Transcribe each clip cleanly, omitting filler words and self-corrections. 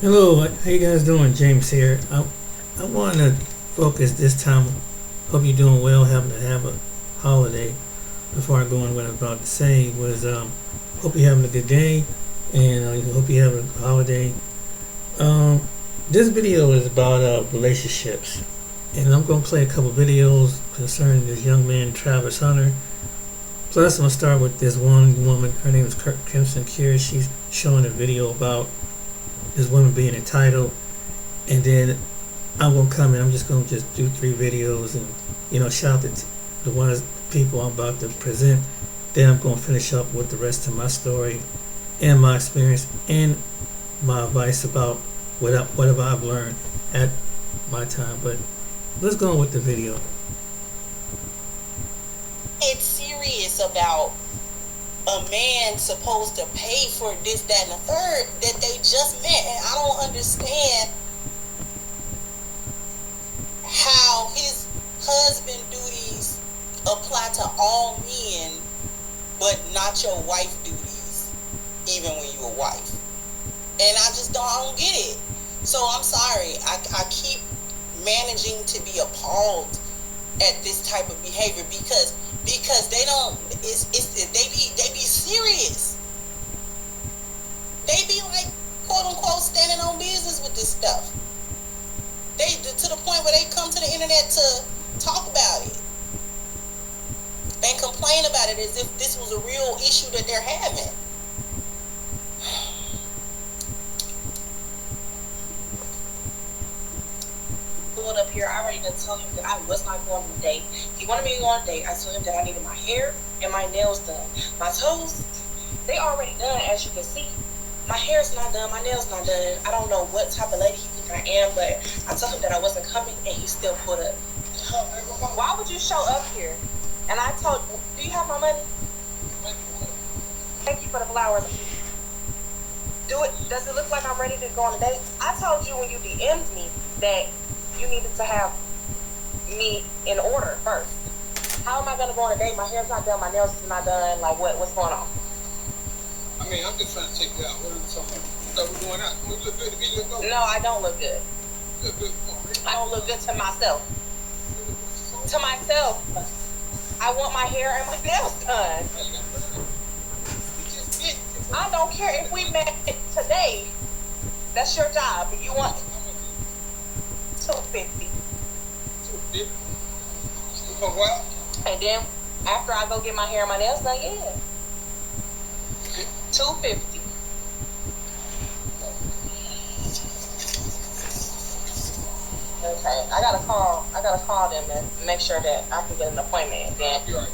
Hello, how you guys doing? James here. I want to focus this time. Hope you're doing well. Having to have a holiday. Before I go on, what I'm about to say was, hope you're having a good day, and hope you have a holiday. Um, this video is about relationships, and I'm gonna play a couple videos concerning this young man, Travis Hunter. Plus, I'm gonna start with this one woman. Her name is Crimson Cure. She's showing a video about this woman being entitled, and then I'm gonna come in. I'm just gonna just do three videos and shout at the ones people I'm about to present. Then I'm gonna finish up with the rest of my story and my experience and my advice about whatever I've learned at my time. But let's go on with the video. It's serious about a man supposed to pay for this, that, and the third that they just met, and I don't understand how his husband duties apply to all men, but not your wife duties, even when you're a wife. And I don't get it. So I'm sorry. I keep managing to be appalled at this type of behavior because they don't. They be serious. They be like, quote unquote, standing on business with this stuff. They to the point where they come to the internet to talk about it and complain about it as if this was a real issue that they're having. Pulled up here, I already done told him that I was not going on a date. He wanted me to go on a date. I told him that I needed my hair and my nails done. My toes, they already done, as you can see. My hair's not done, my nails not done. I don't know what type of lady he think I am, but I told him that I wasn't coming, and he still pulled up. Why would you show up here? And I told, do you have my money? Thank you for the flowers. Do it. Does it look like I'm ready to go on a date? I told you when you DM'd me that you needed to have me in order first. How am I gonna go on a date? My hair's not done, my nails is not done. Like what's going on? I mean, I'm just trying to check you out. What are you talking about? So we're going out. You look good to me. You look good. No, I don't look good. You look good. I don't look good to myself. To myself. I want my hair and my nails done. I don't care if we met today. That's your job. You want $250. For what? And then after I go get my hair and my nails done, yeah. $250. Okay, I gotta call them and make sure that I can get an appointment.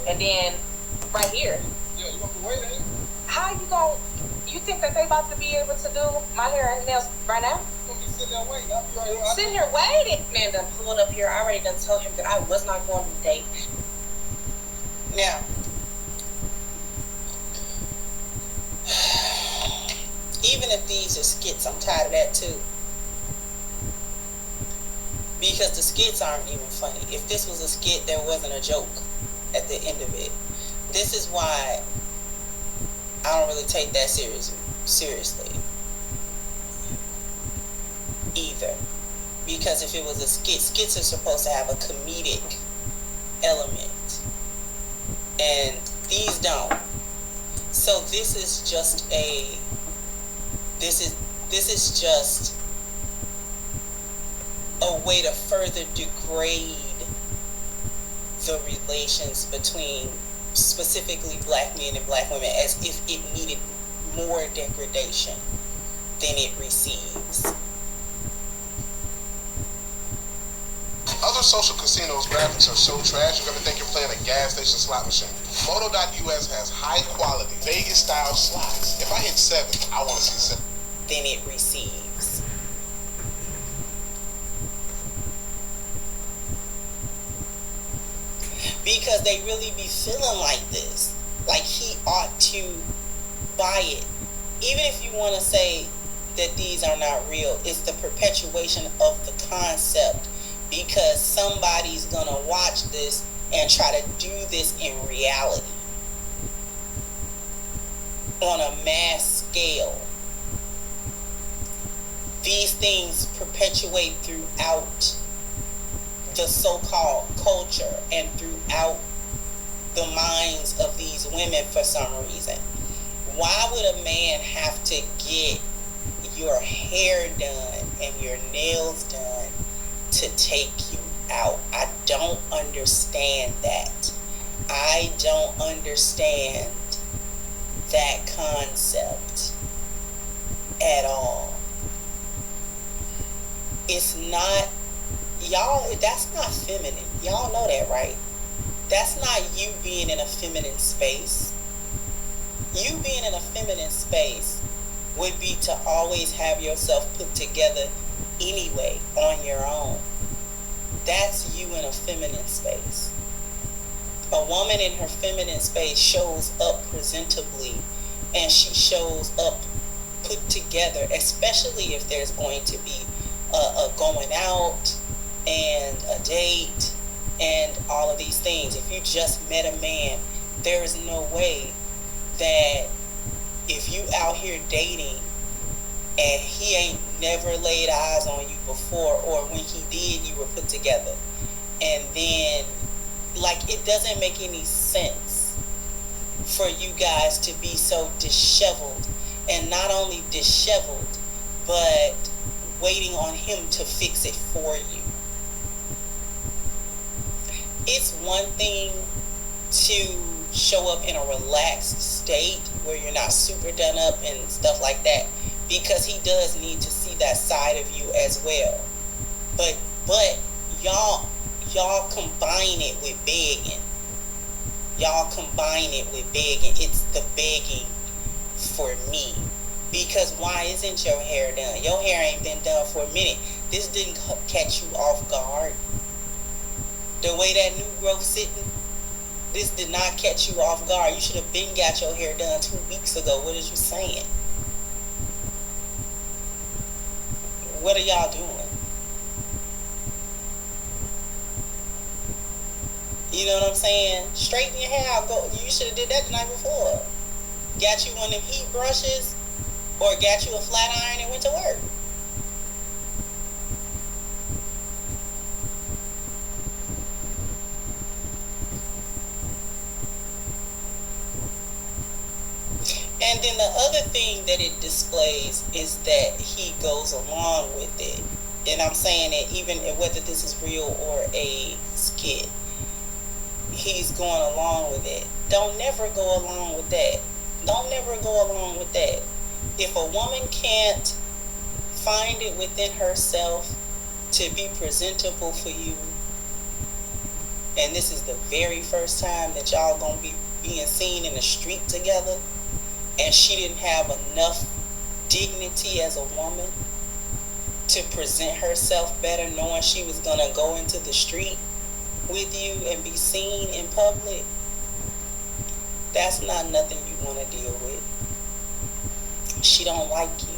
And then right here. Yeah, you want to wait there? How you think that they about to be able to do my hair and nails right now? Sitting there waiting. I'll be right here. Sitting here waiting. Man done pulled up here. I already done told him that I was not going on a date. Now, even if these are skits, I'm tired of that too. Because the skits aren't even funny. If this was a skit, there wasn't a joke at the end of it. This is why I don't really take that seriously either. Because if it was a skit, skits are supposed to have a comedic element, and these don't. So this is just a way to further degrade the relations between specifically black men and black women, as if it needed more degradation than it receives. Other social casinos' graphics are so trash, you're going to think you're playing a gas station slot machine. Moto.us has high quality Vegas style slots. If I hit 7, I want to see 7. Than it receives. Because they really be feeling like this. Like he ought to buy it. Even if you want to say that these are not real, it's the perpetuation of the concept. Because somebody's gonna watch this and try to do this in reality on a mass scale. these things perpetuate throughout the so-called culture and throughout the minds of these women for some reason. Why would a man have to get your hair done and your nails done to take you out? I don't understand that. I don't understand that concept at all. It's not, y'all, that's not feminine. Y'all know that, right? That's not you being in a feminine space. You being in a feminine space would be to always have yourself put together anyway on your own. That's you in a feminine space. A woman in her feminine space shows up presentably, and she shows up put together, especially if there's going to be a going out and a date and all of these things. If you just met a man, there is no way that if you out here dating and he ain't never laid eyes on you before, or when he did, you were put together, and then, like, it doesn't make any sense for you guys to be so disheveled, and not only disheveled, but waiting on him to fix it for you. It's one thing to show up in a relaxed state where you're not super done up and stuff like that, because he does need to see that side of you as well. But y'all combine it with begging. Y'all combine it with begging. It's the begging for me. Because why isn't your hair done? Your hair ain't been done for a minute. This didn't catch you off guard. The way that new growth sitting, this did not catch you off guard. You should have been got your hair done 2 weeks ago. What is you saying? What are y'all doing? You know what I'm saying? Straighten your hair out. Go. You should have did that the night before. Got you one of them heat brushes, or got you a flat iron and went to work. And then the other thing that it displays is that he goes along with it. And I'm saying that even whether this is real or a skit, he's going along with it. Don't never go along with that. Don't never go along with that. If a woman can't find it within herself to be presentable for you, and this is the very first time that y'all gonna be being seen in the street together, and she didn't have enough dignity as a woman to present herself better, knowing she was gonna go into the street with you and be seen in public, that's not nothing you want to deal with. She don't like you.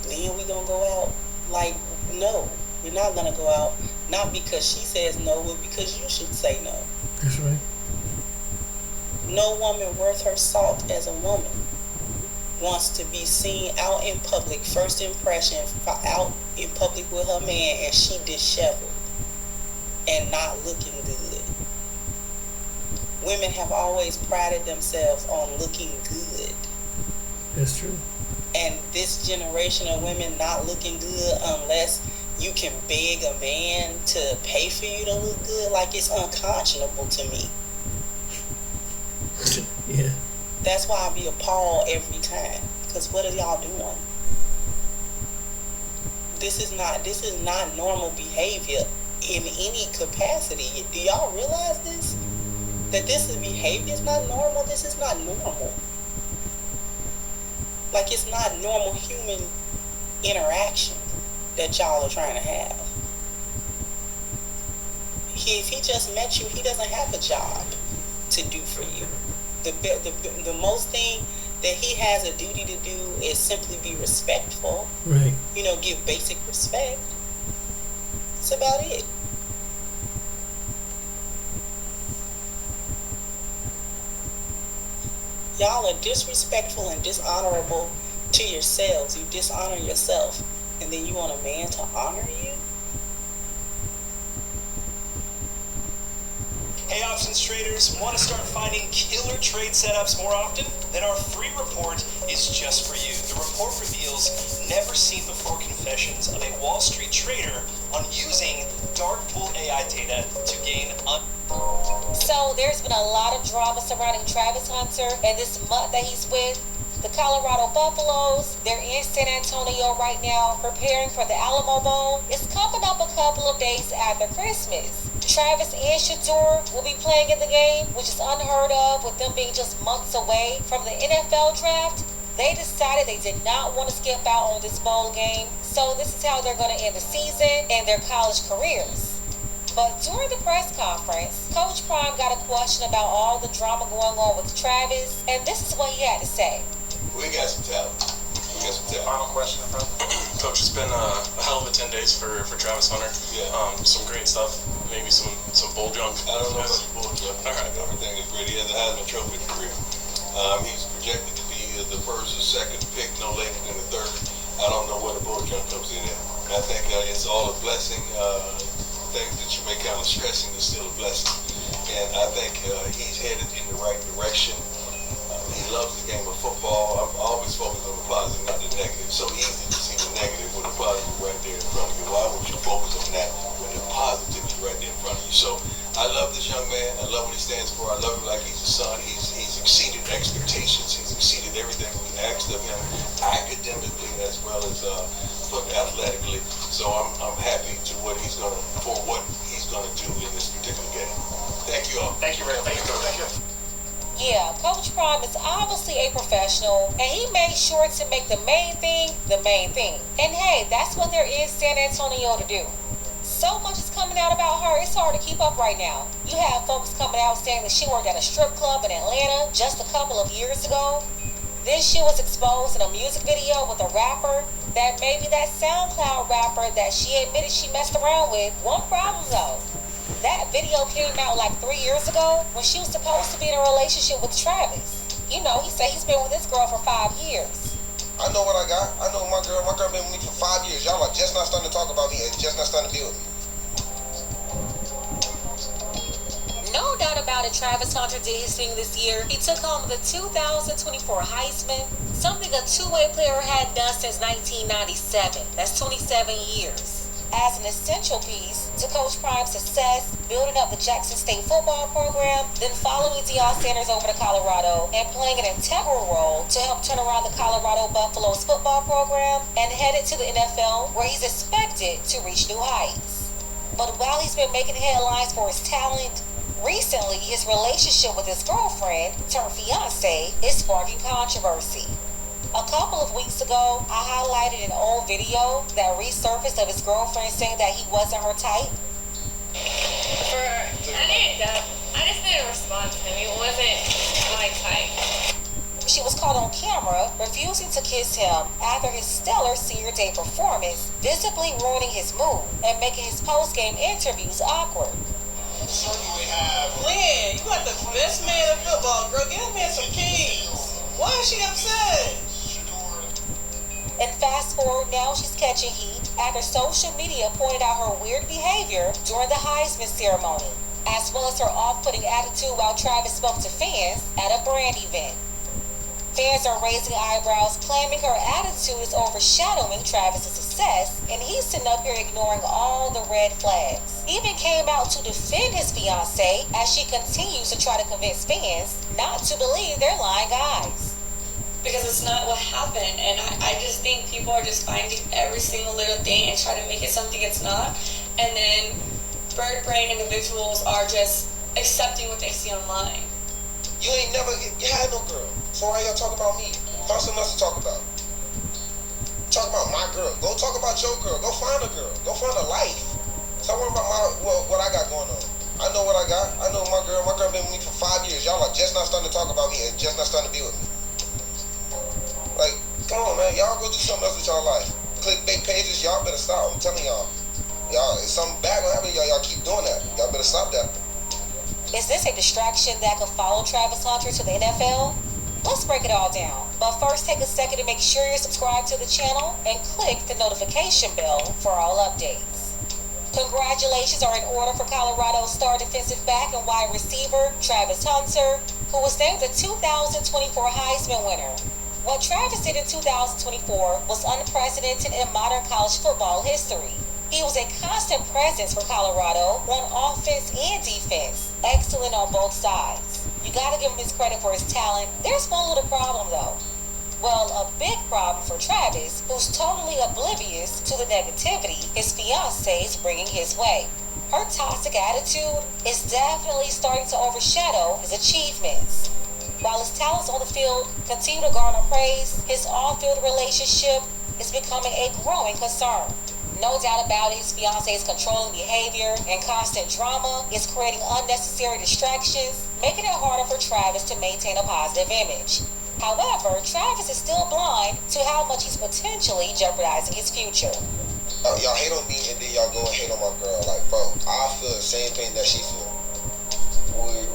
Then we gonna go out? Like, no, we're not gonna go out. Not because she says no, but because you should say no. That's right. No woman worth her salt as a woman wants to be seen out in public, first impression, out in public with her man, and she disheveled and not looking good. Women have always prided themselves on looking good. That's true. And this generation of women not looking good unless you can beg a man to pay for you to look good, like, it's unconscionable to me. Yeah. That's why I be appalled every time. Because what are y'all doing? This is not normal behavior in any capacity. Do y'all realize this? That this behavior is not normal? This is not normal. Like, it's not normal human interaction that y'all are trying to have. If he just met you, he doesn't have a job to do for you. The most thing that he has a duty to do is simply be respectful. Right. You know, give basic respect. That's about it. Y'all are disrespectful and dishonorable to yourselves. You dishonor yourself, and then you want a man to honor you? Hey options traders, want to start finding killer trade setups more often? Then our free report is just for you. The report reveals never seen before confessions of a Wall Street trader on using dark pool AI data to gain So there's been a lot of drama surrounding Travis Hunter and this mutt that he's with. The Colorado Buffaloes, they're in San Antonio right now preparing for the Alamo Bowl. It's coming up a couple of days after Christmas. Travis and Shedeur will be playing in the game, which is unheard of with them being just months away from the NFL draft. They decided they did not want to skip out on this bowl game, so this is how they're going to end the season and their college careers. But during the press conference, Coach Prime got a question about all the drama going on with Travis, and this is what he had to say. We got some talent. Final question, Coach, it's been a hell of a 10 days for Travis Hunter. Yeah. Some great stuff. Maybe some bull junk. I don't know about the bull junk. All right. Everything is great. He has a Heisman Trophy career. He's projected to be the first or second pick, no later than the third. I don't know where the bull junk comes in at. I think it's all a blessing. Things that you may kind of stressing is still a blessing. And I think he's headed in the right direction. He loves the game of football. I'm always focused on the positive, not the negative. It's so easy to see the negative when the positive is right there in front of you. Why would you focus on that when the positive is right there in front of you? So I love this young man. I love what he stands for. I love him like he's a son. He's exceeded expectations. He's exceeded everything we asked of him, academically as well as athletically. So I'm happy for what he's gonna do in this particular game. Thank you all. Thank you, Ray. Thank you, Coach. Thank you. Yeah, Coach Prime is obviously a professional, and he made sure to make the main thing the main thing. And hey, that's what there is San Antonio to do. So much is coming out about her, it's hard to keep up right now. You have folks coming out saying that she worked at a strip club in Atlanta just a couple of years ago. Then she was exposed in a music video with a rapper that maybe that SoundCloud rapper that she admitted she messed around with. One problem though. That video came out like 3 years ago when she was supposed to be in a relationship with Travis. You know, he said he's been with this girl for 5 years. I know what I got. I know my girl. My girl been with me for 5 years. Y'all are just not starting to talk about me and just not starting to be with me. No doubt about it, Travis Hunter did his thing this year. He took home the 2024 Heisman, something a two-way player had done since 1997. That's 27 years. As an essential piece to Coach Prime's success, building up the Jackson State football program, then following Deion Sanders over to Colorado and playing an integral role to help turn around the Colorado Buffaloes football program, and headed to the NFL where he's expected to reach new heights. But while he's been making headlines for his talent, recently his relationship with his girlfriend, turned fiance, is sparking controversy. A couple of weeks ago, I highlighted an old video that resurfaced of his girlfriend saying that he wasn't her type. I just didn't respond to him. It wasn't my type. She was caught on camera refusing to kiss him after his stellar senior day performance, visibly ruining his mood and making his post-game interviews awkward. Lynn, you got the best man in football, girl. Give him man some keys. Why is she upset? And fast forward, now she's catching heat after social media pointed out her weird behavior during the Heisman ceremony, as well as her off-putting attitude while Travis spoke to fans at a brand event. Fans are raising eyebrows, claiming her attitude is overshadowing Travis' success, and he's sitting up here ignoring all the red flags. He even came out to defend his fiancée as she continues to try to convince fans not to believe they're lying eyes. Because it's not what happened, and I just think people are just finding every single little thing and try to make it something it's not, and then bird brain individuals are just accepting what they see online. You ain't never had no girl. So why y'all talking about me? Find something else to talk about. Talk about my girl. Go talk about your girl. Go find a girl. Go find a life. Stop worrying about what I got going on. I know what I got. I know my girl. My girl been with me for 5 years. Y'all are just not starting to talk about me and just not starting to be with me. Like, come on, man. Y'all go do something else with y'all life. Clickbait pages, y'all better stop. I'm telling y'all. Y'all, it's something bad gonna happen to y'all. Y'all keep doing that. Y'all better stop that. Is this a distraction that could follow Travis Hunter to the NFL? Let's break it all down. But first, take a second to make sure you're subscribed to the channel and click the notification bell for all updates. Congratulations are in order for Colorado's star defensive back and wide receiver, Travis Hunter, who was named the 2024 Heisman winner. What Travis did in 2024 was unprecedented in modern college football history. He was a constant presence for Colorado on offense and defense, excellent on both sides. You gotta give him his credit for his talent. There's one little problem though. Well, a big problem for Travis, who's totally oblivious to the negativity his fiancée is bringing his way. Her toxic attitude is definitely starting to overshadow his achievements. While his talents on the field continue to garner praise, his off-field relationship is becoming a growing concern. No doubt about it, his fiance's controlling behavior and constant drama is creating unnecessary distractions, making it harder for Travis to maintain a positive image. However, Travis is still blind to how much he's potentially jeopardizing his future. Y'all hate on me and then y'all go and hate on my girl. Like, bro, I feel the same thing that she feel.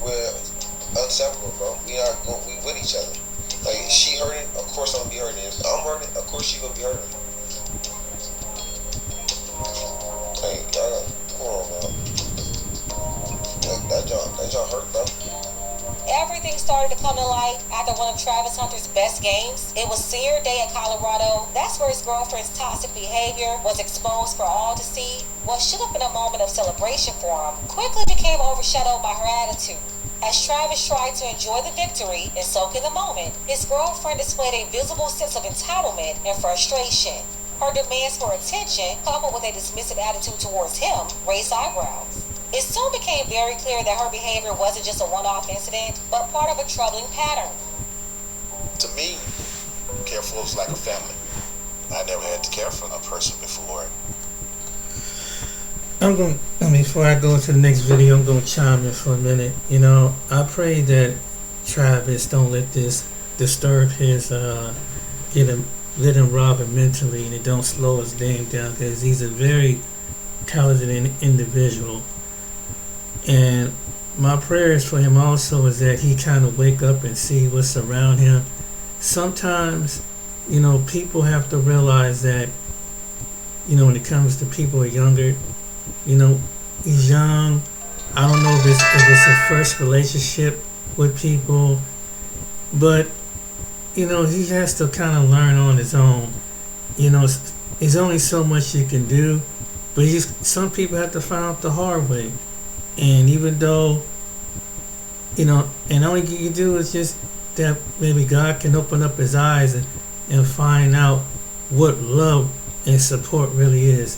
We're inseparable, bro. We with each other. Like, she hurting, of course I'm gonna be hurting. If I'm hurting, of course she gonna be hurting. Hey, come on, man. That John hurt, bro. Everything started to come to light after one of Travis Hunter's best games. It was senior day at Colorado. That's where his girlfriend's toxic behavior was exposed for all to see. What should have been a moment of celebration for him quickly became overshadowed by her attitude. As Travis tried to enjoy the victory and soak in the moment, his girlfriend displayed a visible sense of entitlement and frustration. Her demands for attention, coupled with a dismissive attitude towards him, raised eyebrows. It soon became very clear that her behavior wasn't just a one-off incident, but part of a troubling pattern. To me, care for is like a family. I never had to care for a person before. Before I go to the next video, I'm going to chime in for a minute. You know, I pray that Travis don't let this disturb his, let him rob him mentally, and it don't slow his game down, because he's a very talented individual. And my prayers for him also is that he kind of wake up and see what's around him. Sometimes, you know, people have to realize that, you know, when it comes to people who are younger, you know, he's young. I don't know if it's a first relationship with people, but, you know, he has to kind of learn on his own. You know, there's only so much you can do, but some people have to find out the hard way. And even though, you know, and all you can do is just that maybe God can open up his eyes and find out what love and support really is.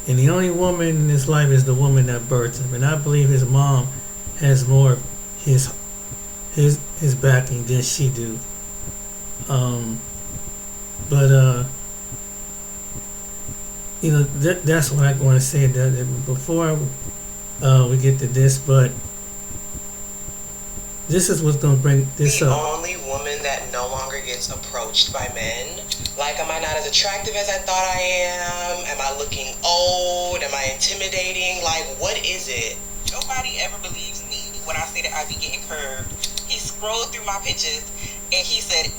And the only woman in his life is the woman that birthed him. And I believe his mom has more his backing than she do. You know, that's what I want to say. That before we get to this, but this is what's going to bring this up. The only woman that no longer gets approached by men. Like, am I not as attractive as I thought I am? Am I looking old? Am I intimidating? Like, what is it? Nobody ever believes me when I say that I be getting curved. He scrolled through my pictures and he said,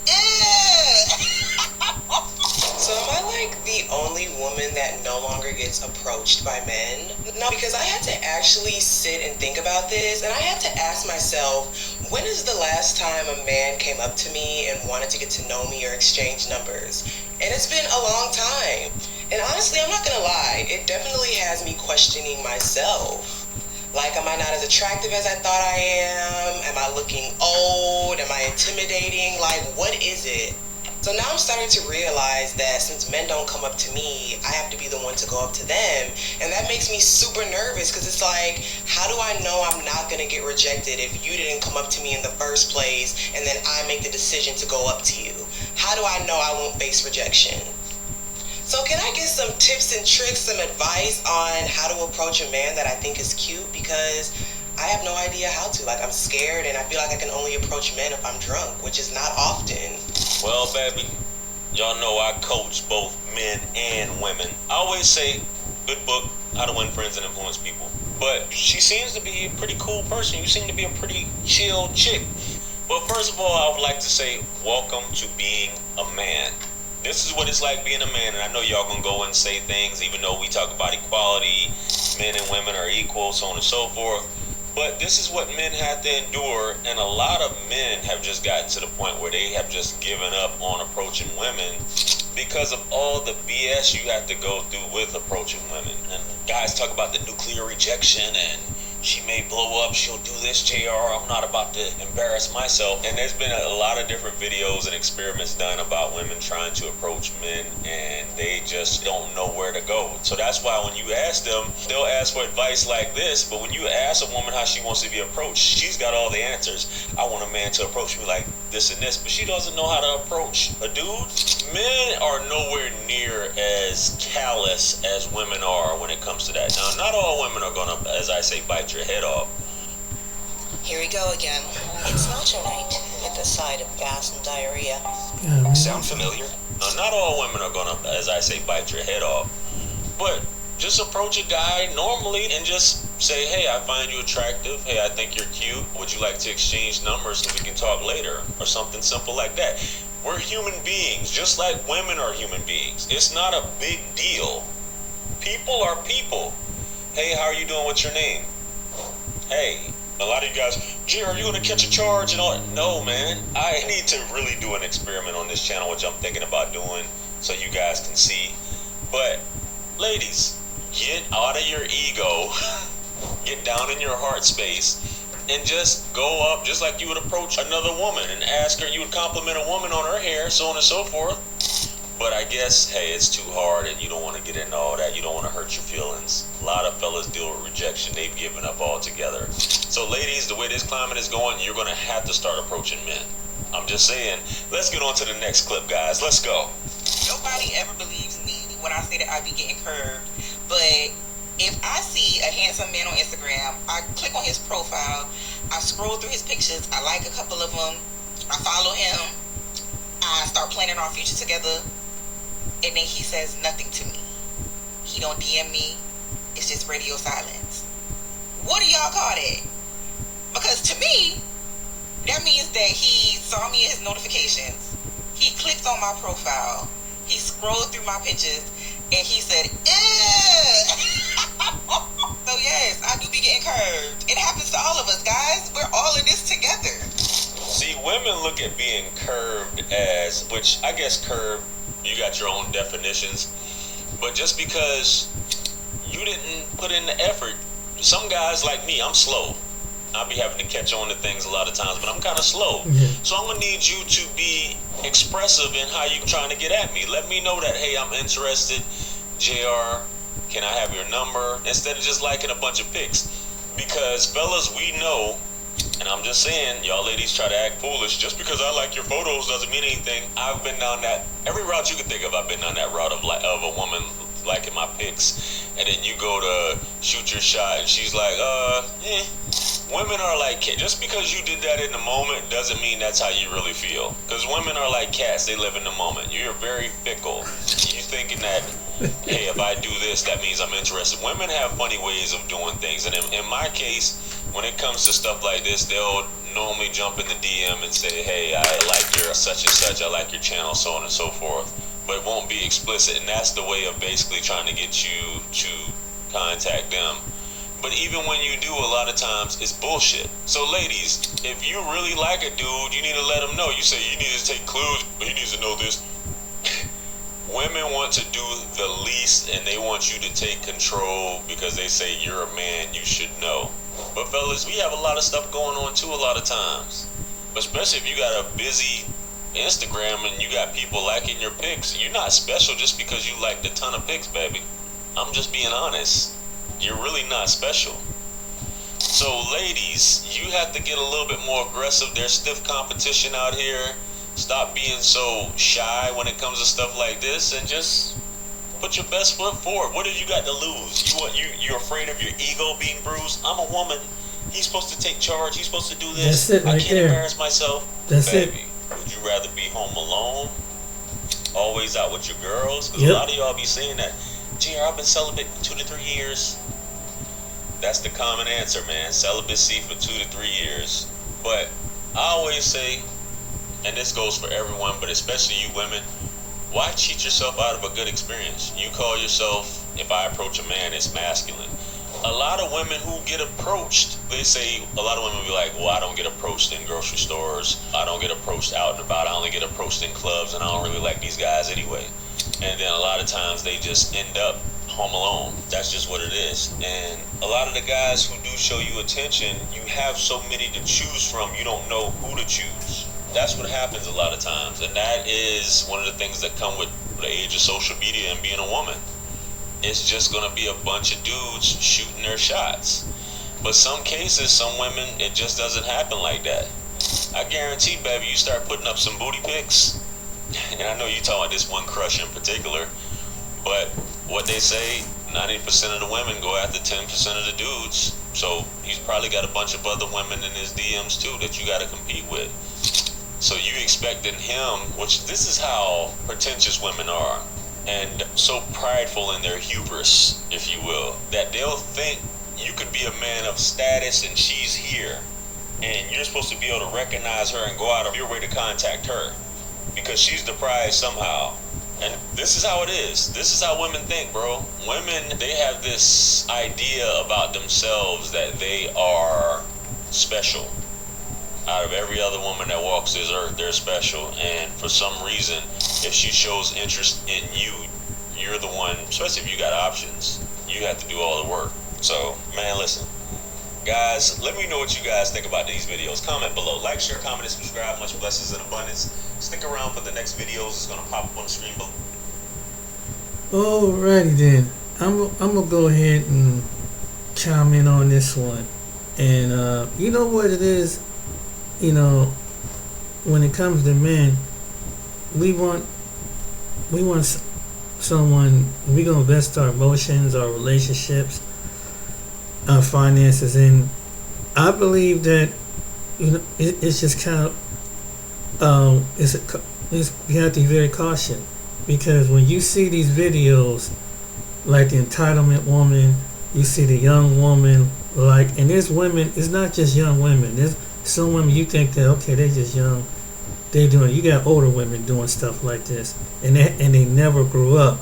So am I like the only woman that no longer gets approached by men? No, because I had to actually sit and think about this, and I had to ask myself, when is the last time a man came up to me and wanted to get to know me or exchange numbers? And it's been a long time. And honestly, I'm not gonna lie, it definitely has me questioning myself. Like, am I not as attractive as I thought I am? Am I looking old? Am I intimidating? Like, what is it? So now I'm starting to realize that since men don't come up to me, I have to be the one to go up to them. And that makes me super nervous, because it's like, how do I know I'm not going to get rejected if you didn't come up to me in the first place and then I make the decision to go up to you? How do I know I won't face rejection? So can I get some tips and tricks, some advice on how to approach a man that I think is cute? Because I have no idea how to. Like, I'm scared, and I feel like I can only approach men if I'm drunk, which is not often. Well, baby, y'all know I coach both men and women. I always say, good book, How to Win Friends and Influence People. But she seems to be a pretty cool person. You seem to be a pretty chill chick. Well, first of all, I would like to say welcome to being a man. This is what it's like being a man, and I know y'all gonna go and say things, even though we talk about equality, men and women are equal, so on and so forth. But this is what men have to endure, and a lot of men have just gotten to the point where they have just given up on approaching women because of all the BS you have to go through with approaching women. And guys talk about the nuclear rejection and she may blow up, she'll do this, JR, I'm not about to embarrass myself. And there's been a lot of different videos and experiments done about women trying to approach men, and they just don't know where to go. So that's why when you ask them, they'll ask for advice like this, but when you ask a woman how she wants to be approached, she's got all the answers. I want a man to approach me like this and this, but she doesn't know how to approach a dude. Men are nowhere near as callous as women are when it comes to that. Now, not all women are gonna, as I say, bite your head off. Here we go again. It's nacho night with a side of gas and diarrhea. Sound familiar? Now, not all women are gonna, as I say, bite your head off. But just approach a guy normally and just say, hey, I find you attractive. Hey, I think you're cute. Would you like to exchange numbers so we can talk later? Or something simple like that. We're human beings, just like women are human beings. It's not a big deal. People are people. Hey, how are you doing? What's your name? Hey, a lot of you guys, Jerry, are you going to catch a charge and all? No, man. I need to really do an experiment on this channel, which I'm thinking about doing, so you guys can see. But, ladies, get out of your ego, get down in your heart space, and just go up just like you would approach another woman and ask her. You would compliment a woman on her hair, so on and so forth. But I guess, hey, it's too hard and you don't want to get into all that. You don't want to hurt your feelings. A lot of fellas deal with rejection. They've given up altogether. So ladies, the way this climate is going, you're going to have to start approaching men. I'm just saying. Let's get on to the next clip, guys. Let's go. Nobody ever believes me when I say that I be getting curved. But if I see a handsome man on Instagram, I click on his profile, I scroll through his pictures, I like a couple of them, I follow him, I start planning our future together, and then he says nothing to me. He don't DM me. It's just radio silence. What do y'all call that? Because to me, that means that he saw me in his notifications. He clicked on my profile. He scrolled through my pictures, and he said, So yes, I do be getting curved. It happens to all of us, guys. We're all in this together. See, women look at being curved as, which I guess curved, you got your own definitions, but just because you didn't put in the effort, some guys like me, I'm slow. I'll be having to catch on to things a lot of times, but I'm kind of slow. So I'm gonna need you to be expressive in how you're trying to get at me. Let me know that, hey, I'm interested. JR, can I have your number? Instead of just liking a bunch of pics. Because fellas, we know, and I'm just saying, y'all ladies try to act foolish. Just because I like your photos doesn't mean anything. I've been down that, every route you can think of, I've been down that route of a woman liking my pics. And then you go to shoot your shot and she's like, Women are like, just because you did that in the moment doesn't mean that's how you really feel. Because women are like cats, they live in the moment. You're very fickle. You thinking that, hey, if I do this, that means I'm interested. Women have funny ways of doing things. And in my case, when it comes to stuff like this, they'll normally jump in the DM and say, hey, I like your such and such, I like your channel, so on and so forth. But it won't be explicit, and that's the way of basically trying to get you to contact them. But even when you do, a lot of times, it's bullshit. So ladies, if you really like a dude, you need to let him know. You say, you need to take clues, but he needs to know this. Women want to do the least, and they want you to take control because they say you're a man, you should know. But fellas, we have a lot of stuff going on too a lot of times. Especially if you got a busy Instagram and you got people liking your pics. You're not special just because you liked a ton of pics, baby. I'm just being honest. You're really not special. So ladies, you have to get a little bit more aggressive. There's stiff competition out here. Stop being so shy when it comes to stuff like this and just put your best foot forward. What have you got to lose? You're afraid of your ego being bruised? I'm a woman. He's supposed to take charge. He's supposed to do this. That's it right I can't there. embarrass myself. That's Baby, it. would you rather be home alone? Always out with your girls? Because Yep. a lot of y'all be saying that, gee, I've been celibate for 2 to 3 years. That's the common answer, man. Celibacy for 2 to 3 years. But I always say, and this goes for everyone, but especially you women, why cheat yourself out of a good experience? You call yourself, if I approach a man, it's masculine. A lot of women who get approached, they say, a lot of women be like, well, I don't get approached in grocery stores. I don't get approached out and about. I only get approached in clubs, and I don't really like these guys anyway. And then a lot of times they just end up home alone. That's just what it is. And a lot of the guys who do show you attention, you have so many to choose from, you don't know who to choose. That's what happens a lot of times. And that is one of the things that come with the age of social media and being a woman. It's just going to be a bunch of dudes shooting their shots. But some cases, some women, it just doesn't happen like that. I guarantee, baby, you start putting up some booty pics, and I know you talking about this one crush in particular, but what they say, 90% of the women go after 10% of the dudes. So he's probably got a bunch of other women in his DMs too that you got to compete with. So you expecting him, which this is how pretentious women are, and so prideful in their hubris, if you will, that they'll think you could be a man of status and she's here, and you're supposed to be able to recognize her and go out of your way to contact her because she's the prize somehow. And this is how it is. This is how women think, bro. Women, they have this idea about themselves that they are special. Out of every other woman that walks this earth, they're special. And for some reason, if she shows interest in you, you're the one, especially if you got options, you have to do all the work. So, man, listen. Guys, let me know what you guys think about these videos. Comment below. Like, share, comment, and subscribe. Much blessings and abundance. Stick around for the next videos. It's going to pop up on the screen below. Alrighty then. I'm going to go ahead and chime in on this one. And you know what it is? You know, when it comes to men, we want someone, we're going to invest our emotions, our relationships, our finances in. I believe that, you know, it's just kind of you have to be very cautious, because when you see these videos like the entitlement woman, you see the young woman, like, and there's women, it's not just young women, there's some women you think that, okay, they're just young, they doing, you got older women doing stuff like this, and they never grew up,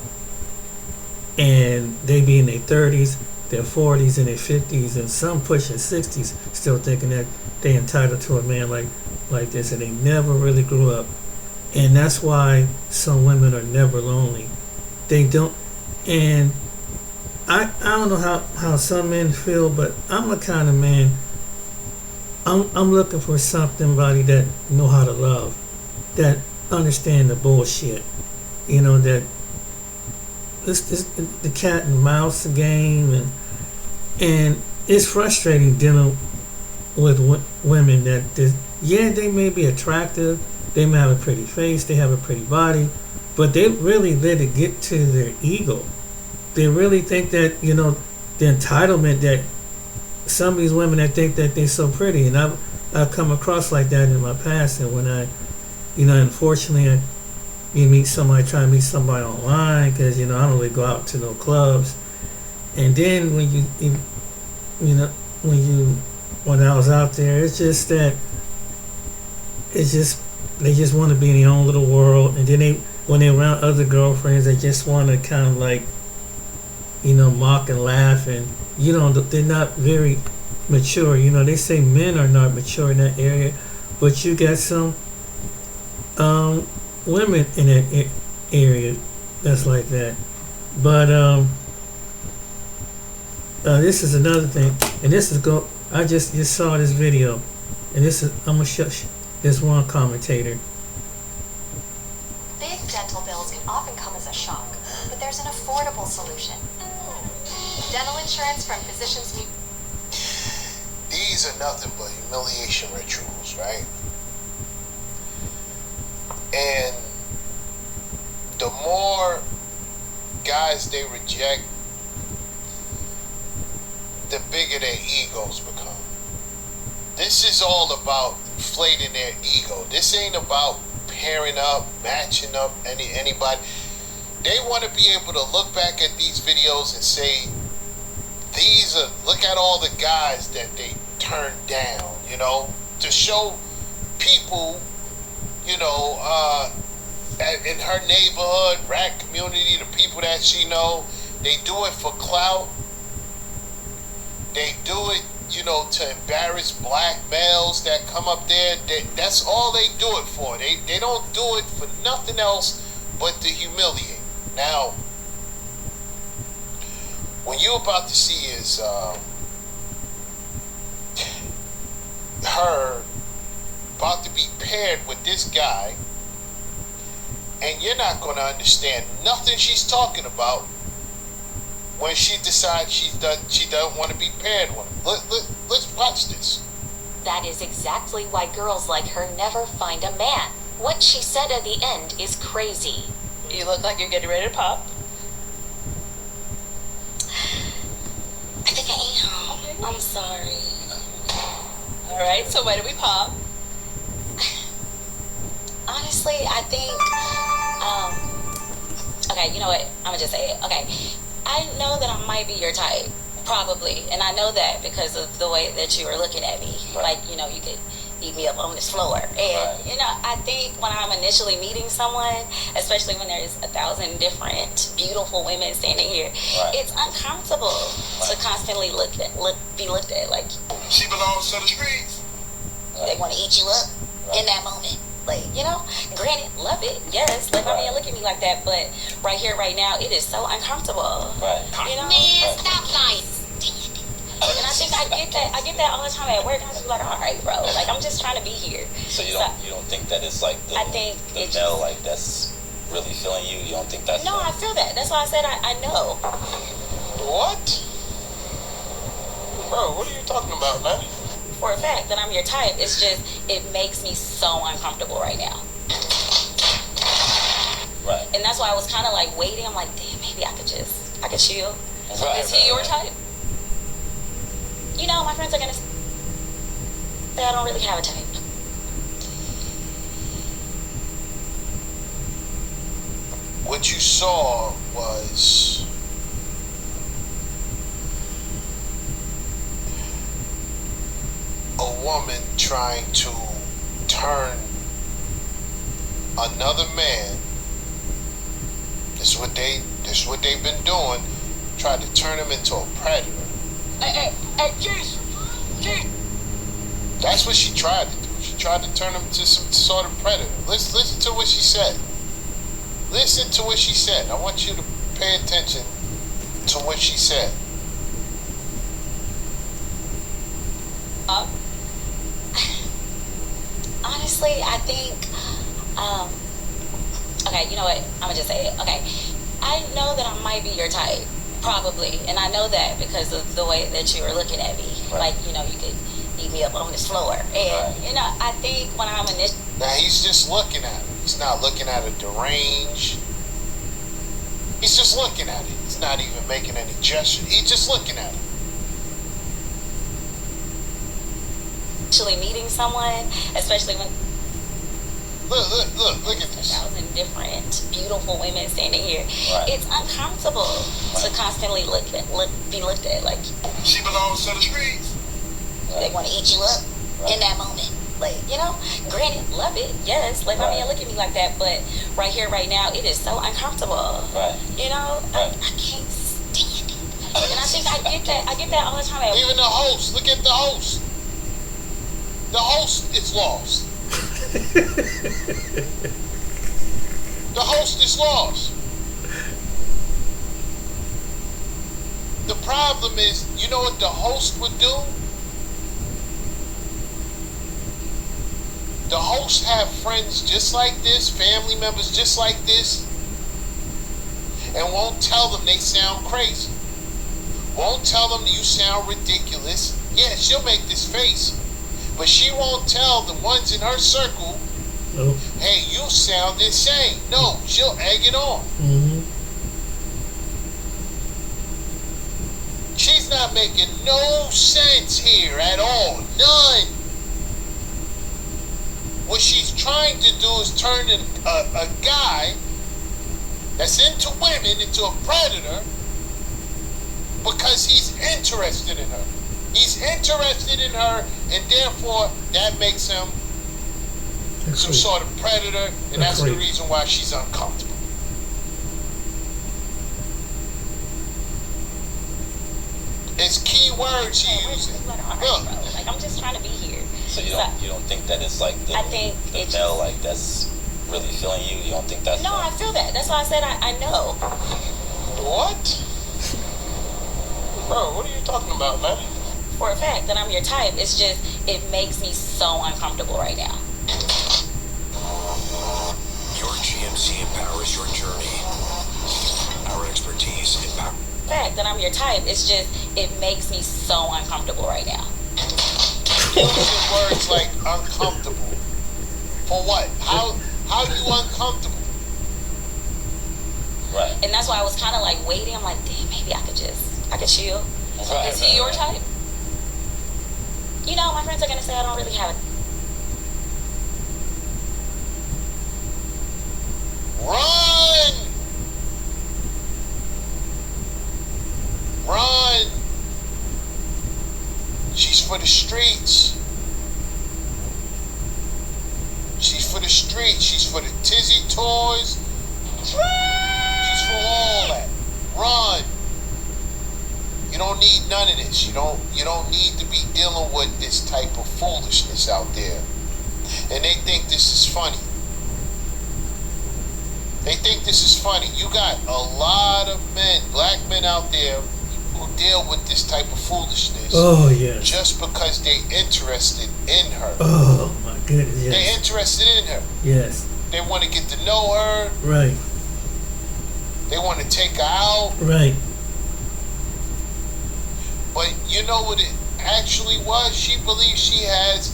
and they be in their 30s, their 40s, and their 50s, and some pushing 60s, still thinking that they entitled to a man like this, and they never really grew up. And that's why some women are never lonely. They don't, and I don't know how some men feel, but I'm the kind of man, I'm looking for somebody that know how to love, that understand the bullshit, you know, that it's the cat and mouse game, and it's frustrating dealing with women that they may be attractive, they may have a pretty face, they have a pretty body, but they really let it get to their ego. They really think that, you know, the entitlement that some of these women that think that they're so pretty, and I've come across like that in my past, and when I, you know, unfortunately, you try to meet somebody online, because, you know, I don't really go out to no clubs, and then when I was out there, it's just that they just want to be in their own little world, and then when they're around other girlfriends, they just want to kind of like, you know, mock and laugh, and, you know, they're not very mature. You know, they say men are not mature in that area, but you got some women in that area that's like that. But this is another thing, and this is I just saw this video, and I'm gonna show this one commentator. Big dental bills can often come as a shock, but there's an affordable solution. Dental insurance from Physicians Mutual. These are nothing but humiliation rituals, right? And the more guys they reject, the bigger their egos become. This is all about inflating their ego. This ain't about pairing up, matching up anybody. They want to be able to look back at these videos and say, look at all the guys that they turned down, you know, to show people, you know, in her neighborhood, rat community, the people that she know, they do it for clout. They do it, you know, to embarrass black males that come up there. That's all they do it for. They don't do it for nothing else but to humiliate. Now, when you're about to see is her about to be paired with this guy, and you're not going to understand nothing she's talking about when she decides she doesn't want to be paired with him. Let's watch this. That is exactly why girls like her never find a man. What she said at the end is crazy. You look like you're getting ready to pop. I think I am. I'm sorry. All right, so why do we pop? Honestly, I think, okay, you know what? I'm gonna just say it. Okay, I know that I might be your type, probably, and I know that because of the way that you were looking at me. Right. Like, you know, you could eat me up on this floor. And, you know, I think when I'm initially meeting someone, especially when there's 1,000 different beautiful women standing here, it's uncomfortable to constantly be looked at. Like, she belongs to the streets. They want to eat you up in that moment. Like, you know, granted, love it, yes. Like, I mean, look at me like that, but right here, right now, it is so uncomfortable. Right. You know? Man, stop lying. And I think I get that all the time at work. I'm just like, all right, bro. Like, I'm just trying to be here. So you don't think that it's like the male like that's really feeling you? You don't think that's no? I feel that. That's why I said I know. What? Bro, what are you talking about, man? For a fact that I'm your type, it's just it makes me so uncomfortable right now. Right. And that's why I was kind of like waiting. I'm like, damn, maybe I could chill. Is he your type? You know, my friends are gonna say I don't really have a type. What you saw was a woman trying to turn another man. This is what they've been doing. Tried to turn him into a predator. Hey, jeez. That's what she tried to do. She tried to turn him into some sort of predator. Listen to what she said. Listen to what she said. I want you to pay attention to what she said. Honestly, I think, okay, you know what? I'm gonna just say it. Okay, I know that I might be your type, probably, and I know that because of the way that you were looking at me. Like, you know, you could eat me up on this floor, and you know, I think when I'm initially. Now he's just looking at her. He's not looking at her deranged. He's just looking at it. He's not even making any gesture. He's just looking at it. Actually meeting someone, especially when look at this. 1,000 different beautiful women standing here. It's uncomfortable to constantly be looked at. Like, she belongs to the streets. They want to eat you up in that moment. Like, you know, granted, love it, yes. Like, I mean, look at me like that, but right here, right now, it is so uncomfortable. You know, I can't stand it. And I think I get that all the time. Even the host, look at the host. The host is lost. The host is lost. The problem is, you know what the host would do? The hosts have friends just like this, family members just like this, and won't tell them they sound crazy. Won't tell them you sound ridiculous. Yeah, she'll make this face, but she won't tell the ones in her circle, hey, you sound insane. No, she'll egg it on. She's not making no sense here at all. None. What she's trying to do is turn a guy that's into women into a predator because he's interested in her. He's interested in her, and therefore that makes him some sort of predator, and that's the reason why she's uncomfortable. It's key words she uses. Look, like I'm just trying to be here. So you don't think that it's like the male like that's really feeling you? You don't think that's No, I feel that. That's why I said I know. What? Bro, what are you talking about, man? For a fact that I'm your type. It's just it makes me so uncomfortable right now. Your GMC empowers your journey. Our expertise empowers. Fact that I'm your type. It's just it makes me so uncomfortable right now. Using words like uncomfortable. For what? How are you uncomfortable? Right. And that's why I was kind of like waiting. I'm like, damn, maybe I could chill. Right, Is he your type? You know, my friends are gonna say I don't really have it. Run! Run! She's for the streets. She's for the streets. She's for the tizzy toys. She's for all that. Run! You don't need none of this. You don't need to be dealing with this type of foolishness out there. And they think this is funny. They think this is funny. You got a lot of men, black men out there who deal with this type of foolishness. Oh, yes. Just because they interested in her. Oh, my goodness, yes. They're interested in her. Yes. They want to get to know her. Right. They want to take her out. Right. But you know what it actually was? She believes she has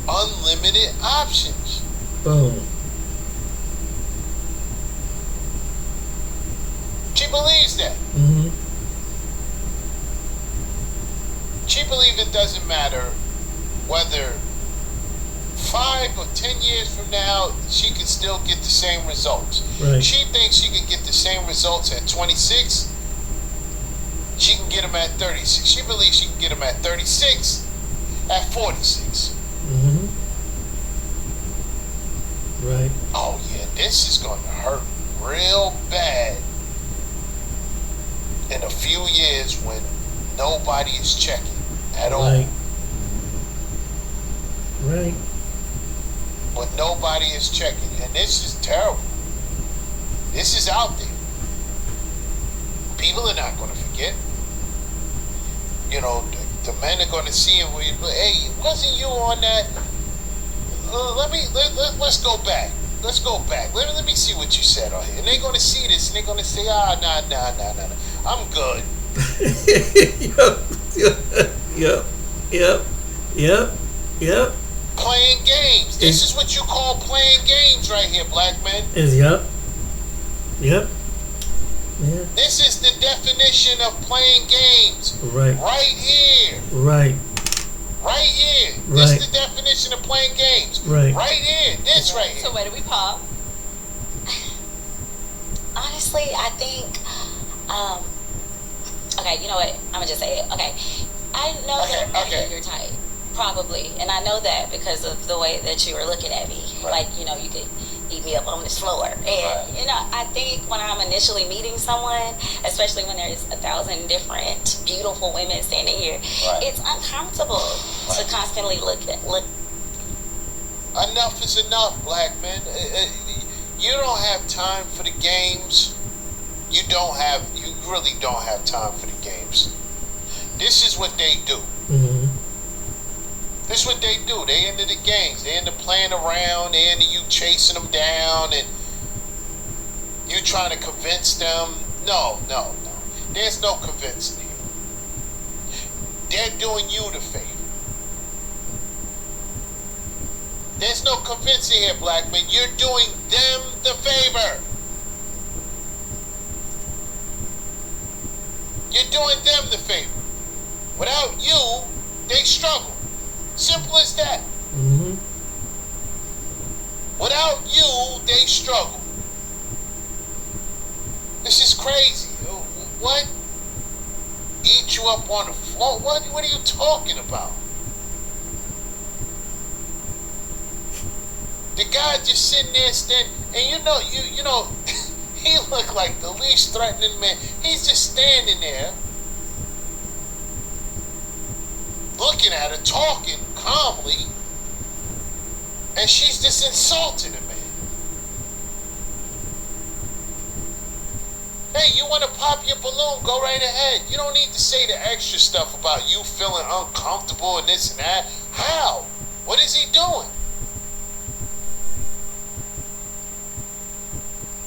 unlimited options. Boom. She believes that. Mm-hmm. She believes it doesn't matter whether 5 or 10 years from now she can still get the same results. Right. She thinks she can get the same results at 26. She can get them at 36. She believes she can get them at 36, at 46. Mm-hmm. Right. Oh yeah, this is going to hurt real bad in a few years when nobody is checking at all. Right. Right. But nobody is checking, and this is terrible. This is out there. People are not going to forget. You know, the men are going to see it. Hey, wasn't you on that? Let's go back. Let's go back. Let me see what you said on here. And they're going to see this, and they're going to say, nah. I'm good. Yep. Playing games. This is what you call playing games right here, black men. Yep. Yeah. This is the definition of playing games. Right. Right here. Right. Right here. Right. This is the definition of playing games. Right. Right here. This right here. So where do we pop? Honestly, I think, okay, you know what? I'm gonna just say it. Okay, I know that I'm not your type, probably, and I know that because of the way that you were looking at me. Right. Like, you know, you could eat me up on this floor, and you know, I think when I'm initially meeting someone, especially when there's 1,000 different beautiful women standing here, it's uncomfortable to constantly look. Enough is enough, black men. You don't have time for the games. You really don't have time for the games. This is what they do. Mm-hmm. This is what they do. They into the games. They into playing around. They into you chasing them down and you trying to convince them. No. There's no convincing here. They're doing you the favor. There's no convincing here, black men. You're doing them the favor. You're doing them the favor. Without you, they struggle. Simple as that. Mm-hmm. Without you, they struggle. This is crazy. What? Eat you up on the floor? What are you talking about? The guy just sitting there standing, and you know, he looked like the least threatening man. He's just standing there, looking at her, talking calmly, and she's just insulting him, man. Hey, you want to pop your balloon? Go right ahead. You don't need to say the extra stuff about you feeling uncomfortable and this and that. How? What is he doing?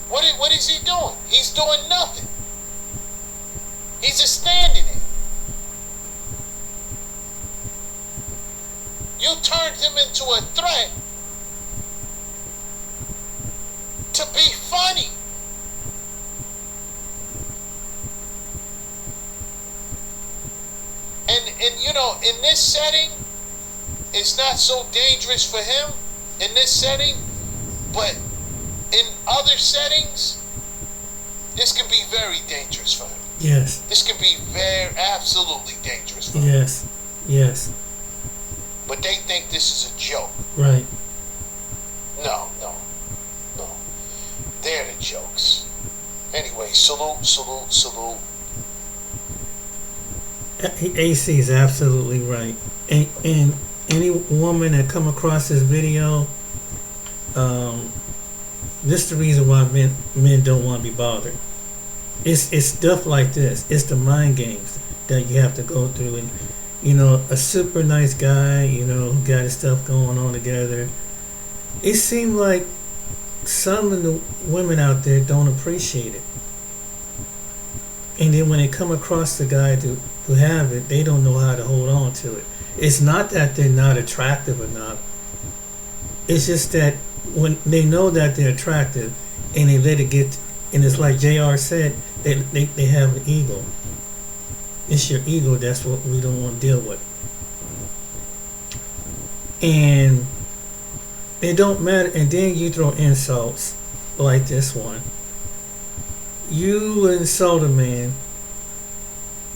What is he doing? He's doing nothing. He's just standing there. You turned him into a threat to be funny. And you know, in this setting, it's not so dangerous for him in this setting, but in other settings, this can be very dangerous for him. Yes. This can be absolutely dangerous for him. Yes. Yes. But they think this is a joke. Right. No. They're the jokes. Anyway, salute. AC is absolutely right. And any woman that come across this video, this is the reason why men don't want to be bothered. It's stuff like this. It's the mind games that you have to go through. And you know, a super nice guy, you know, who got his stuff going on together. It seemed like some of the women out there don't appreciate it. And then when they come across the guy who have it, they don't know how to hold on to it. It's not that they're not attractive or not. It's just that when they know that they're attractive and they let it get, and it's like JR said, they have an ego. It's your ego that's what we don't want to deal with. And it don't matter, and then you throw insults like this one. You insult a man,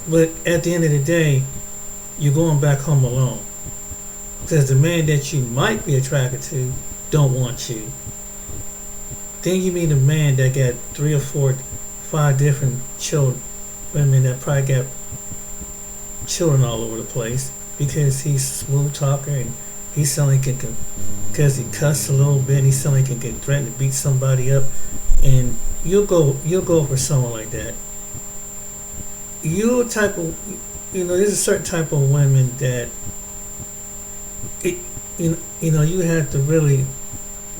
but at the end of the day, you're going back home alone. Because the man that you might be attracted to don't want you. Then you meet a man that got 3 or 4, 5 different children, women that probably got children all over the place because he's a smooth talker and he sound like because he cussed a little bit, he sound like he can threaten to beat somebody up, and you'll go for someone like that. There's a certain type of women that you have to really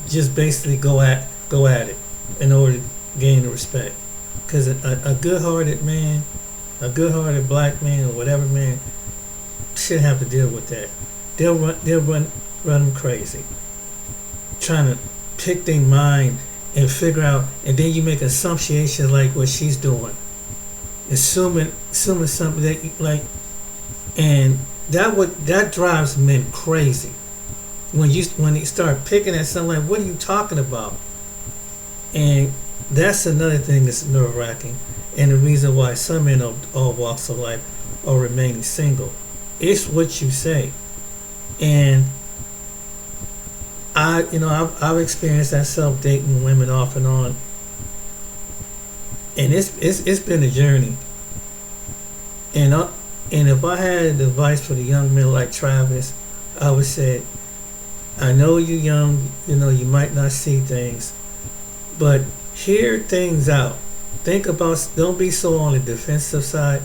just basically go at it in order to gain the respect. Because a good-hearted man, a good-hearted black man or whatever man shouldn't have to deal with that. They'll run them crazy, trying to pick their mind and figure out, and then you make assumptions like what she's doing, assuming something that and that drives men crazy. When they start picking at something like, what are you talking about? And that's another thing that's nerve-wracking, and the reason why some men of all walks of life are remaining single. It's what you say. And I've experienced that dating women off and on, and it's been a journey. And if I had advice for the young men like Travis, I would say, I know you're young, you might not see things, but hear things out. Think about, don't be so on the defensive side,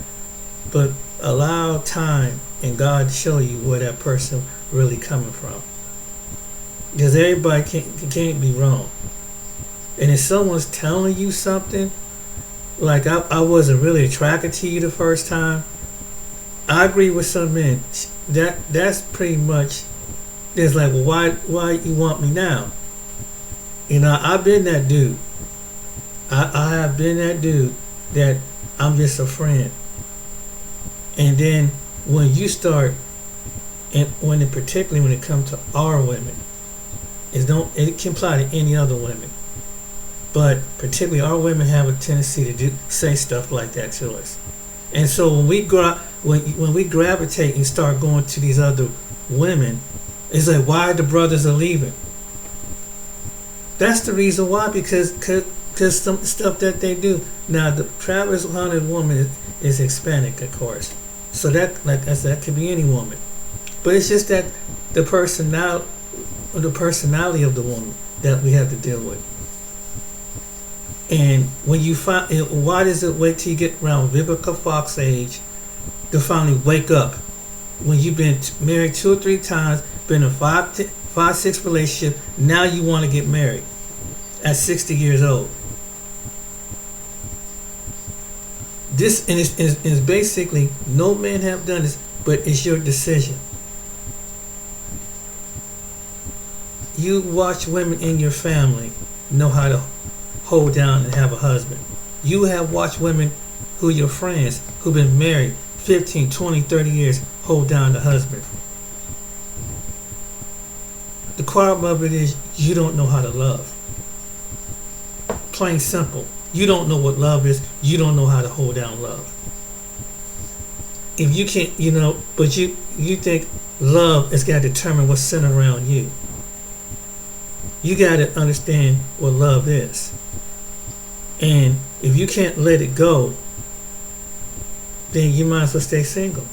but allow time and God to show you where that person really coming from. Because everybody can't be wrong. And if someone's telling you something, like I wasn't really attracted to you the first time, I agree with some men. That's pretty much, there's like, well, why you want me now? I've been that dude. I have been that dude that I'm just a friend. And then when you start, and particularly when it comes to our women, it can apply to any other women, but particularly our women have a tendency to say stuff like that to us. And so when we gravitate and start going to these other women, it's like, why the brothers are leaving? That's the reason why, because some stuff that they do. Now, the Travis Hunted woman is Hispanic, of course. So that, like I said, that could be any woman. But it's just that the personality of the woman that we have to deal with. And when you find, why does it wait till you get around Vivica Fox age to finally wake up? When you've been married 2 or 3 times, been in a 6 relationship, now you want to get married at 60 years old. This and it's basically, no man have done this, but it's your decision. You watch women in your family know how to hold down and have a husband. You have watched women who are your friends, who've been married 15, 20, 30 years, hold down the husband. The problem of it is, you don't know how to love. Plain simple. You don't know what love is. You don't know how to hold down love. If you can't, but you think love has got to determine what's centered around you. You got to understand what love is. And if you can't let it go, then you might as well stay single.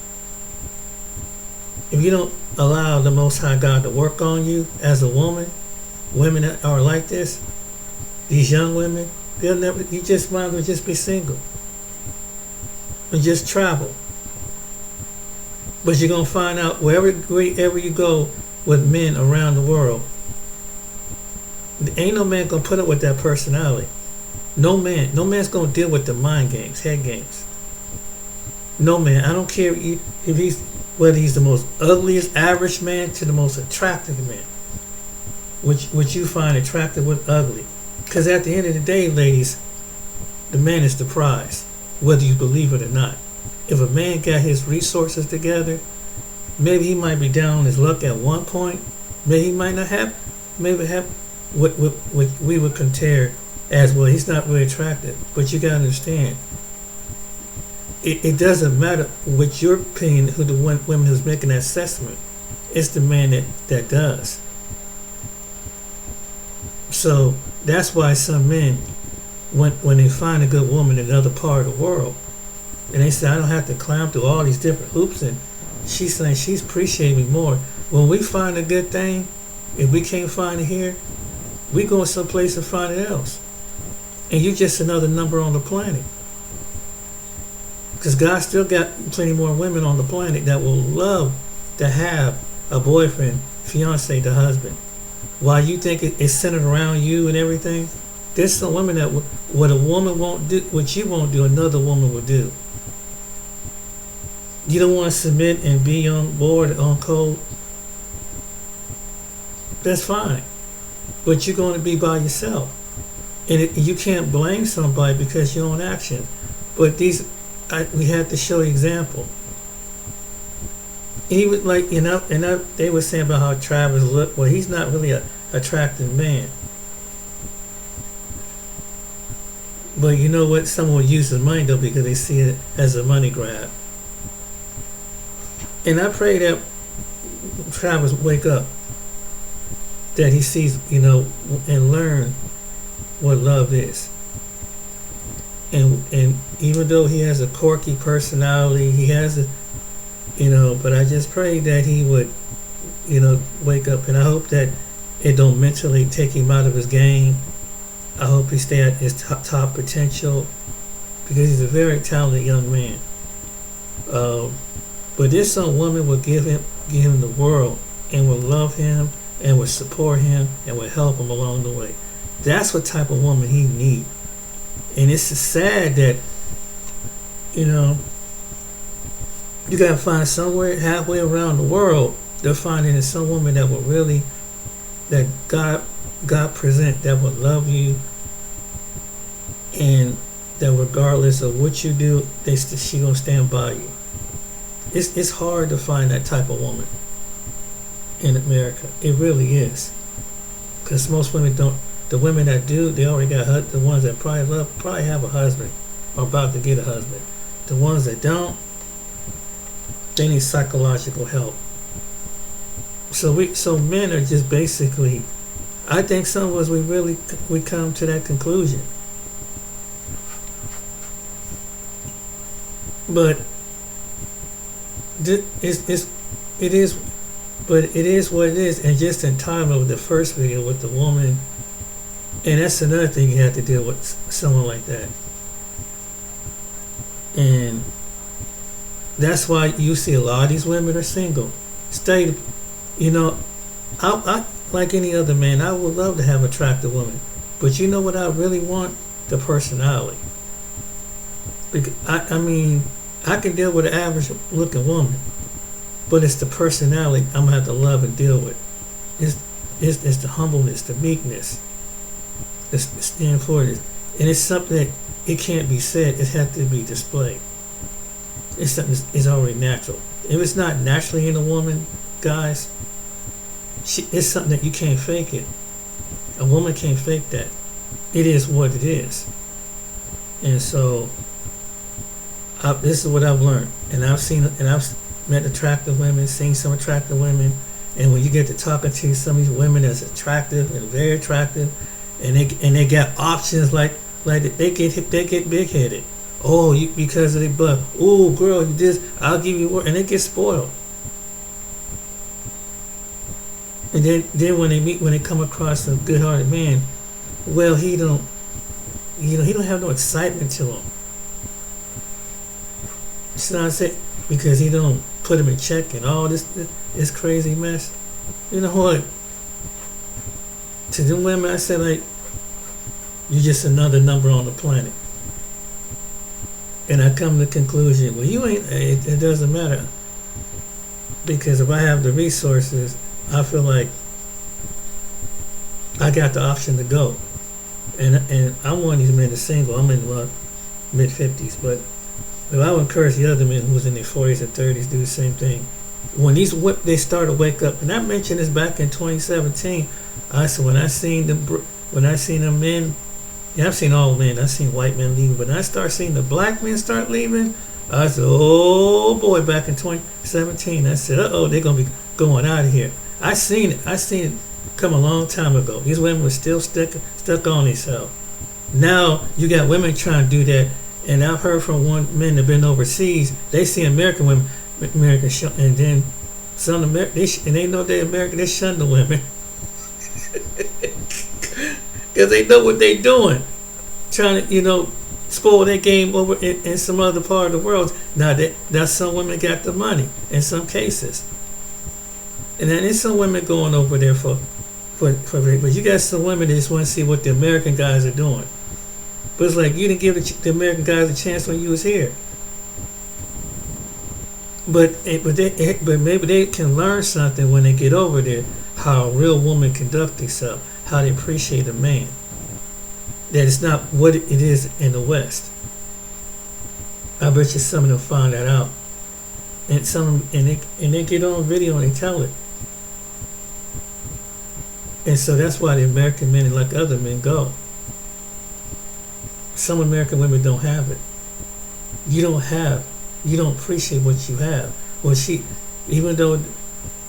If you don't allow the Most High God to work on you as a woman, women that are like this, these young women, they'll never. You just might as well just be single and just travel. But you're gonna find out wherever you go with men around the world, ain't no man gonna put up with that personality. No man's gonna deal with the mind games, head games. No man. I don't care if whether he's the most ugliest average man to the most attractive man, which you find attractive with ugly. Because at the end of the day, ladies, the man is the prize, whether you believe it or not. If a man got his resources together, maybe he might be down on his luck at one point. Maybe he might not have, maybe have what we would compare as, well, he's not really attractive. But you got to understand, it doesn't matter what your opinion, who the women who's making that assessment. It's the man that does. So that's why some men, when they find a good woman in another part of the world, and they say, I don't have to climb through all these different hoops, and she's saying she's appreciating me more. When we find a good thing, if we can't find it here, we go someplace and find it else. And you're just another number on the planet. Because God still got plenty more women on the planet that will love to have a boyfriend, fiance, the husband. While you think it's centered around you and everything, there's some women that what a woman won't do, what you won't do, another woman will do. You don't want to submit and be on board, on code. That's fine. But you're going to be by yourself. And you can't blame somebody because your own actions. But we have to show example. And he was like, they were saying about how Travis looked. Well, he's not really a attractive man. But you know what? Someone will use his money though because they see it as a money grab. And I pray that Travis wake up, that he sees, and learn what love is. And even though he has a quirky personality, he has a, but I just pray that he would, wake up. And I hope that it don't mentally take him out of his game. I hope he stay at his top potential, because he's a very talented young man. But this some woman will give him the world, and will love him, and will support him, and will help him along the way. That's what type of woman he need. And it's sad that, you gotta find somewhere halfway around the world, they're finding some woman that will really, that God present, that will love you, and that regardless of what you do, she gonna stand by you. It's hard to find that type of woman in America. It really is, because most women don't. The women that do, they already got the ones that probably have a husband or about to get a husband. The ones that don't, they need psychological help. So men are just basically I think some of us we come to that conclusion. But it is what it is. And just in time of the first video with the woman, and that's another thing you have to deal with someone like that. And that's why you see a lot of these women are single. Stay, I like any other man, I would love to have an attractive woman. But you know what I really want? The personality. Because I can deal with an average looking woman, but it's the personality I'm gonna have to love and deal with. It's the humbleness, the meekness, the stand for it. And it's something that it can't be said, it has to be displayed. It's something that's already natural. If it's not naturally in a woman, guys, it's something that you can't fake it. A woman can't fake that. It is what it is. And so this is what I've learned. And I've met attractive women, seen some attractive women, and when you get to talking to some of these women that's attractive and very attractive, and they got options like they get big headed. Oh, you because of the butt. Oh, girl, you this. I'll give you work, and they get spoiled. And then when they come across a good-hearted man, well, he don't have no excitement to him. You know what I'm saying? Because he don't put him in check and all this crazy mess. You know what? To them women, I said, like, you're just another number on the planet. And I come to the conclusion, well, you ain't. It doesn't matter, because if I have the resources, I feel like I got the option to go. And I'm one of these men that's single. I'm in my mid-50s, but if I would encourage the other men who was in their 40s and 30s do the same thing. When they start to wake up, and I mentioned this back in 2017. I said when I seen them men, yeah, I've seen all men. I've seen white men leaving, but when I start seeing the black men start leaving, I said, oh boy, back in 2017, I said, uh-oh, they're gonna be going out of here. I seen it come a long time ago. These women were still stuck on themselves. Now you got women trying to do that. And I've heard from men that have been overseas. They see American women, and then some and they know they're American. They shun the women because they know what they're doing, trying to spoil their game over in some other part of the world. Now that some women got the money in some cases, and then there's some women going over there for but you got some women that just want to see what the American guys are doing. But it's like you didn't give the American guys a chance when you was here. But maybe they can learn something when they get over there, how a real woman conduct herself, how they appreciate a man. That it's not what it is in the West. I bet you some of them find that out, and they get on video and they tell it. And so that's why the American men, like other men, go. Some American women don't have it. You don't appreciate what you have. Well, even though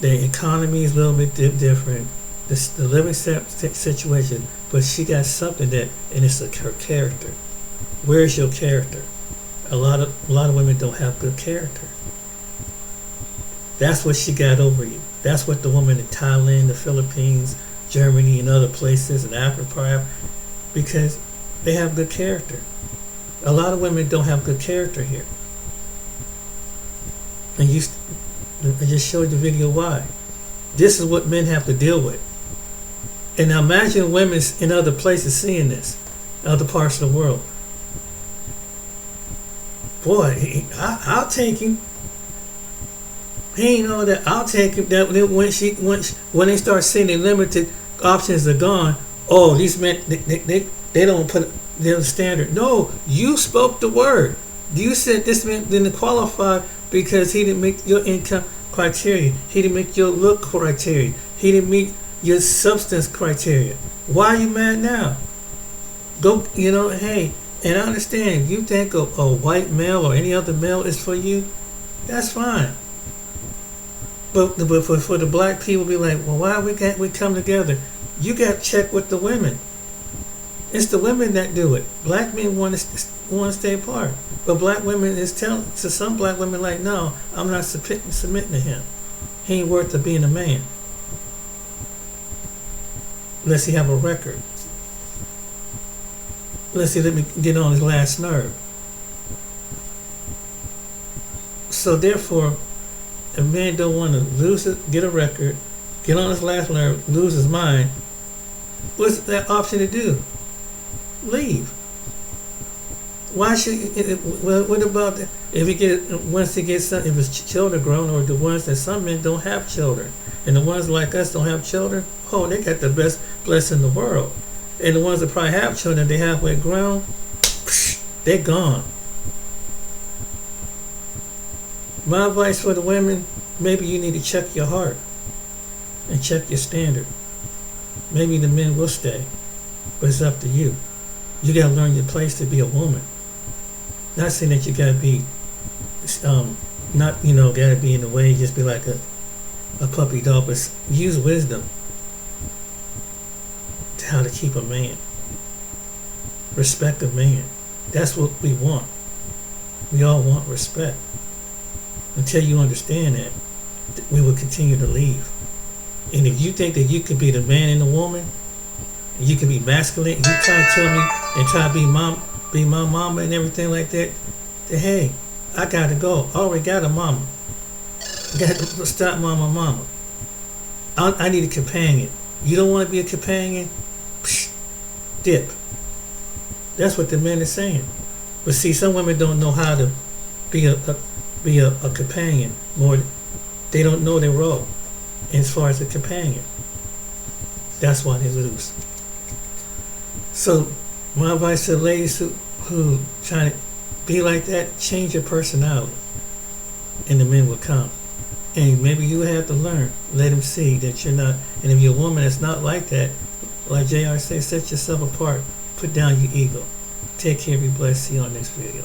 the economy is a little bit different, the living situation, but she got something and it's her character. Where's your character? A lot of women don't have good character. That's what she got over you. That's what the woman in Thailand, the Philippines, Germany, and other places, and Africa, because they have good character. A lot of women don't have good character here. And I just showed the video why. This is what men have to deal with. And now imagine women in other places seeing this, other parts of the world. Boy, I'll take him. He ain't all that. I'll take him. That when they start seeing the limited options are gone. Oh, these men they don't put their standard. No, you spoke the word. You said this man didn't qualify because he didn't meet your income criteria. He didn't meet your look criteria. He didn't meet your substance criteria. Why are you mad now? Go, hey, and I understand you think a white male or any other male is for you. That's fine. But for the black people, be like, well, why we can't we come together? You got to check with the women. It's the women that do it. Black men want to stay apart, but black women is telling to some black women like, no, I'm not submitting to him. He ain't worth of being a man unless he have a record. Unless he let me get on his last nerve. So therefore, a man don't want to lose it, get a record, get on his last nerve, lose his mind. What's that option to do? Leave. Why should? Well, what about if he once he gets some, if his children grown, or the ones that some men don't have children, and the ones like us don't have children? Oh, they got the best blessing in the world. And the ones that probably have children, they halfway grown, they're gone. My advice for the women: maybe you need to check your heart and check your standard. Maybe the men will stay, but it's up to you. You gotta learn your place to be a woman. Not saying that you gotta be, gotta be in the way, just be like a puppy dog, but use wisdom to how to keep a man. Respect a man. That's what we want. We all want respect. Until you understand that, we will continue to leave. And if you think that you could be the man and the woman, and you can be masculine, and you try to tell me and try to be my mama and everything like that, then hey, I gotta go. I already got a mama. I got to stop mama. I need a companion. You don't want to be a companion? Psh, dip. That's what the men are saying. But see, some women don't know how to be a companion. More, they don't know their role as far as a companion. That's why they lose. So my advice to the ladies who trying to be like that: change your personality, and the men will come. And maybe you have to learn. Let them see that you're not. And if you're a woman that's not like that, like JR said, set yourself apart. Put down your ego. Take care. Be blessed. See you on the next video.